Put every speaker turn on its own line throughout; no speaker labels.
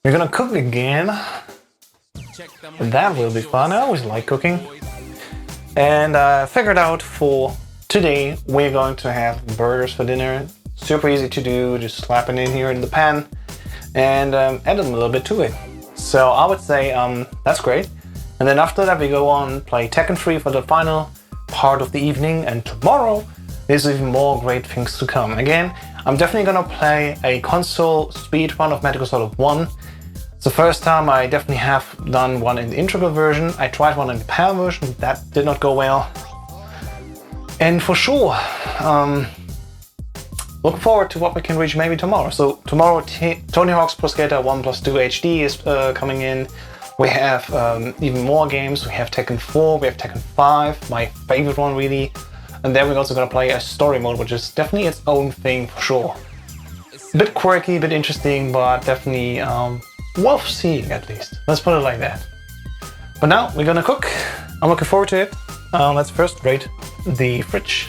We're gonna cook again. That will be fun. I always like cooking. And I figured out for today we're going to have burgers for dinner. Super easy to do, just slap it in here in the pan and add a little bit to it. So I would say that's great. And then after that we go on play Tekken 3 for the final part of the evening, and tomorrow there's even more great things to come. Again, I'm definitely gonna play a console speedrun of Metal Gear Solid 1. It's the first time I definitely have done one in the integral version. I tried one in the PAL version, that did not go well. And for sure, looking forward to what we can reach maybe tomorrow. So tomorrow, Tony Hawk's Pro Skater 1+2 HD is coming in. We have even more games. We have Tekken 4, we have Tekken 5, my favorite one really. And then we're also gonna play a story mode, which is definitely its own thing for sure. A bit quirky, a bit interesting, but definitely worth seeing at least. Let's put it like that. But now we're gonna cook. I'm looking forward to it. Let's first rate the fridge.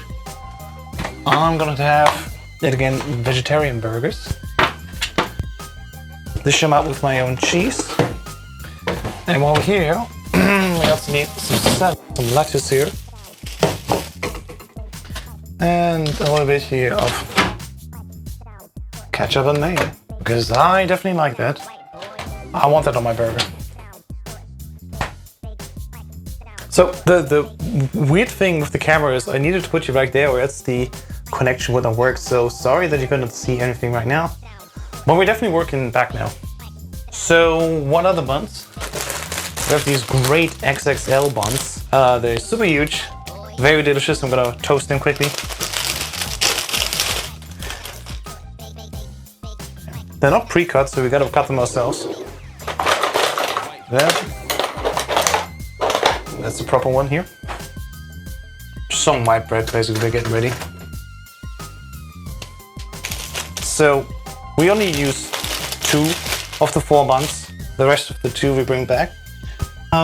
I'm gonna have, yet again, vegetarian burgers. Dish them out with my own cheese. And while we're here, we also need some lettuce here. And a little bit here of ketchup and mayo, because I definitely like that. I want that on my burger. So the weird thing with the camera is I needed to put you right there, or else the connection wouldn't work. So sorry that you couldn't see anything right now, but we're definitely working back now. So what are the buns? We have these great XXL buns. They're super huge, very delicious. I'm gonna toast them quickly. They're not pre-cut, so we gotta cut them ourselves. That's the proper one here. Some white bread basically getting ready. So we only use 2 of the 4 buns. The rest of the 2 we bring back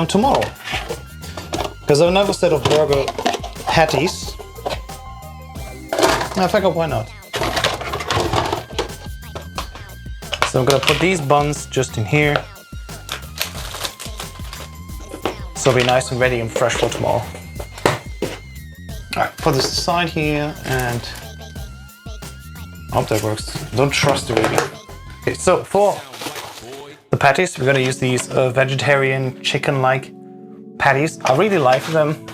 tomorrow. Because I have another set of burger patties. I figured why not. So I'm gonna put these buns just in here. So it'll be nice and ready and fresh for tomorrow. Alright, put this aside here and I hope that works. Don't trust the baby. Okay, so for the patties, we're gonna use these vegetarian chicken-like patties. I really like them.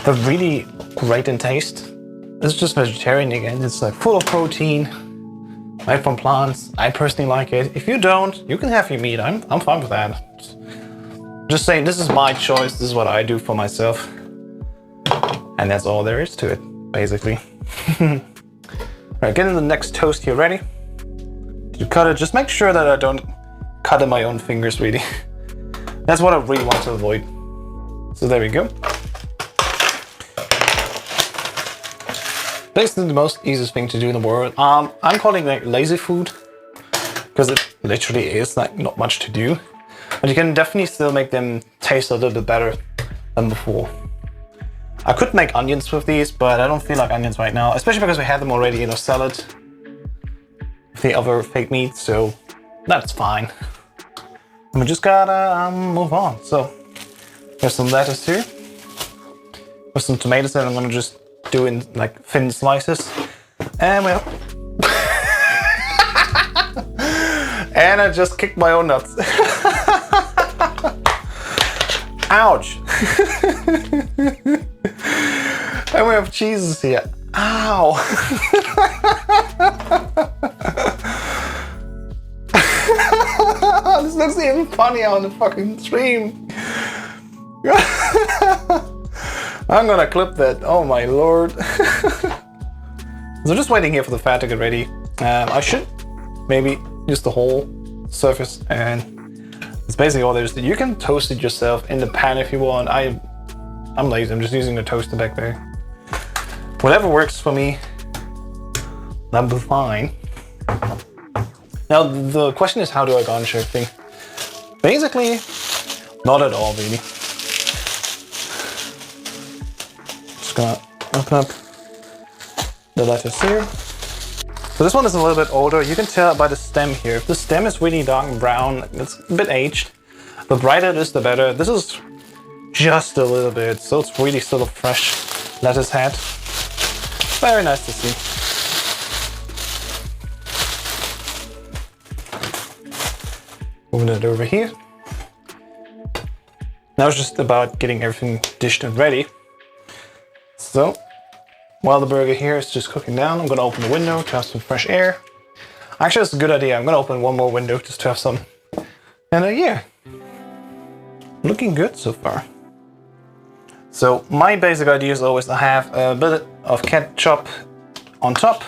They're really great in taste. It's just vegetarian again. It's like full of protein, made from plants. I personally like it. If you don't, you can have your meat. I'm fine with that. Just saying, this is my choice. This is what I do for myself. And that's all there is to it, basically. Alright, getting the next toast here ready. To cut it, just make sure that I don't cut in my own fingers, really. That's what I really want to avoid. So there we go. Basically the most easiest thing to do in the world. I'm calling it lazy food, because it literally is like not much to do. But you can definitely still make them taste a little bit better than before. I could make onions with these, but I don't feel like onions right now, especially because we had them already in a salad with the other fake meat, so that's fine. And we just gotta move on. So there's some lettuce here with some tomatoes that I'm gonna just do in like thin slices. And well, and I just kicked my own nuts. Ouch! And we have cheeses here. Ow! This looks even funnier on the fucking stream. I'm gonna clip that. Oh my lord. So just waiting here for the fat to get ready. I should maybe use the whole surface, and it's basically all there is. You can toast it yourself in the pan if you want. I'm lazy, I'm just using the toaster back there. Whatever works for me, that'll be fine. Now the question is, how do I garnish everything? Basically, not at all really. Just gonna open up the lettuce here. So this one is a little bit older. You can tell by the stem here. If the stem is really dark and brown, it's a bit aged. The brighter it is, the better. This is just a little bit, so it's really still a fresh lettuce head. Very nice to see. Moving it over here. Now it's just about getting everything dished and ready. So, while the burger here is just cooking down, I'm gonna open the window to have some fresh air. Actually, that's a good idea. I'm gonna open one more window just to have some. And yeah, looking good so far. So my basic idea is always to have a bit of ketchup on top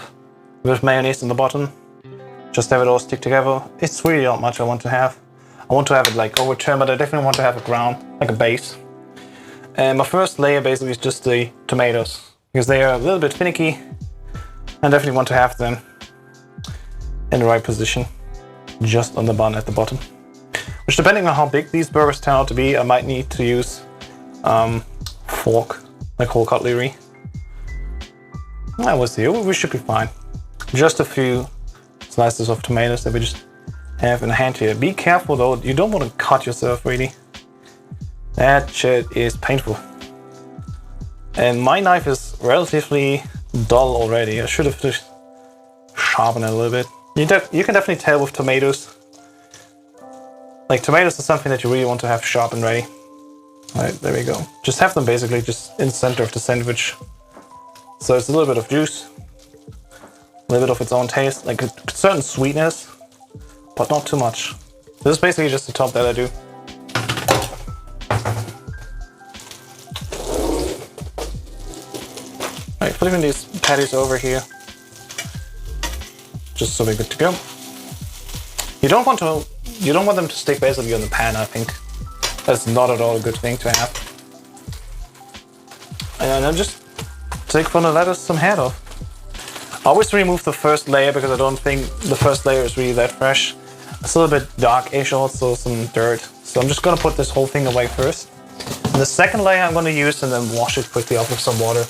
with mayonnaise on the bottom. Just have it all stick together. It's really not much I want to have. I want to have it like overturned, but I definitely want to have a ground, like a base. And my first layer basically is just the tomatoes, because they are a little bit finicky. I definitely want to have them in the right position, just on the bun at the bottom. Which, depending on how big these burgers turn out to be, I might need to use fork, like whole cutlery. We'll see, we should be fine. Just a few slices of tomatoes that we just have in hand here. Be careful though, you don't want to cut yourself really. That shit is painful. And my knife is relatively dull already. I should have just sharpened it a little bit. You can definitely tell with tomatoes. Like, tomatoes is something that you really want to have sharp and ready. Alright, there we go. Just have them basically just in the center of the sandwich. So it's a little bit of juice, a little bit of its own taste, like a certain sweetness, but not too much. This is basically just the top that I do. Alright, flipping these patties over here, just so we're good to go. You don't want them to stick basically on the pan, I think. That's not at all a good thing to have. And then just take from the lettuce some head off. I always remove the first layer because I don't think the first layer is really that fresh. It's a little bit dark-ish, also some dirt. So I'm just gonna put this whole thing away first. And the second layer I'm gonna use and then wash it quickly off with some water.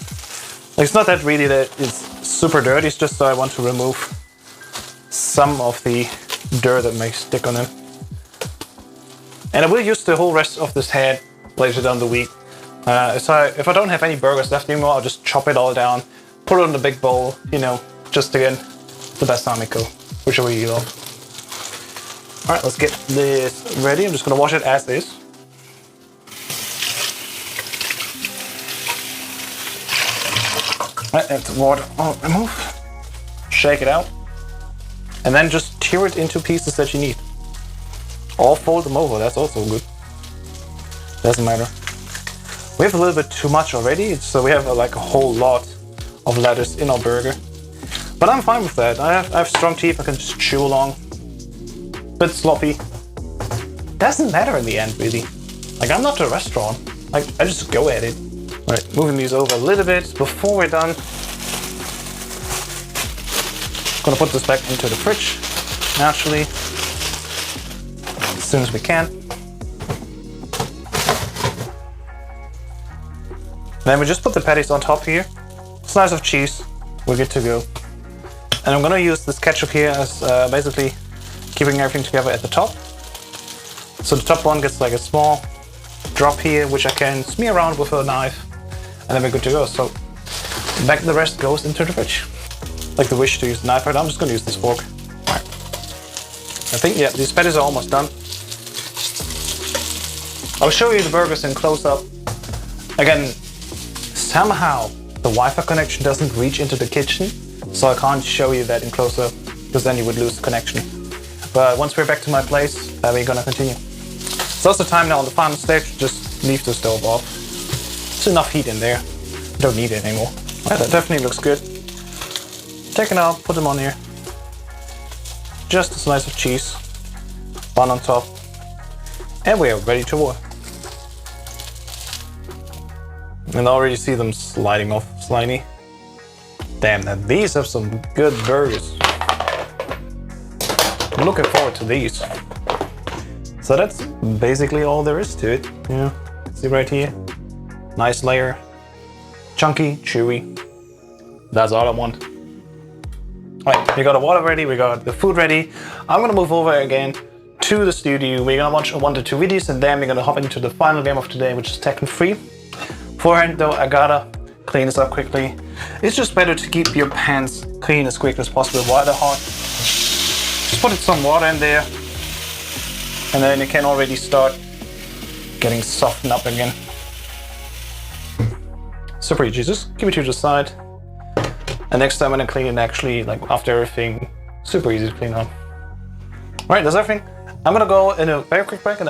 Like, it's not that really that it's super dirty, it's just so I want to remove some of the dirt that may stick on it. And I will use the whole rest of this head later down the week. If I don't have any burgers left anymore, I'll just chop it all down, put it in the big bowl, you know, just again, the balsamico, which I really love. Alright, let's get this ready. I'm just gonna wash it as is. Alright, let the water remove. Shake it out. And then just tear it into pieces that you need. Or fold them over, that's also good. Doesn't matter. We have a little bit too much already, so we have like a whole lot of lettuce in our burger. But I'm fine with that. I have strong teeth, I can just chew along. Bit sloppy. Doesn't matter in the end, really. Like, I'm not a restaurant. I just go at it. Alright, moving these over a little bit before we're done. Gonna put this back into the fridge, naturally, as soon as we can. Then we just put the patties on top here. Slice of cheese, we're good to go. And I'm gonna use this ketchup here as basically keeping everything together at the top. So the top one gets like a small drop here, which I can smear around with a knife, and then we're good to go. So back the rest goes into the fridge. Like the wish to use the knife, but I'm just gonna use this fork. Alright. I think, yeah, these patties are almost done. I'll show you the burgers in close-up. Again, somehow the Wi-Fi connection doesn't reach into the kitchen, so I can't show you that in close-up, because then you would lose the connection. But once we're back to my place, we're gonna continue. It's also time now on the final stage, just leave the stove off. There's enough heat in there. Don't need it anymore. Right, that definitely looks good. Take it out, put them on here. Just a slice of cheese, bun on top, and we are ready to work. And I already see them sliding off slightly. Damn, now these have some good burgers. I'm looking forward to these. So that's basically all there is to it. Yeah, see right here, nice layer, chunky, chewy. That's all I want. Right, we got the water ready, we got the food ready. I'm gonna move over again to the studio. We're gonna watch 1 to 2 videos and then we're gonna hop into the final game of today, which is Tekken 3. Beforehand though, I gotta clean this up quickly. It's just better to keep your pans clean as quick as possible while they're hot. Just put some water in there and then you can already start getting softened up again. Super easy, just keep it to the side. And next time when I clean it, actually, like after everything, super easy to clean up. Alright, that's everything. I'm gonna go in a very quick break and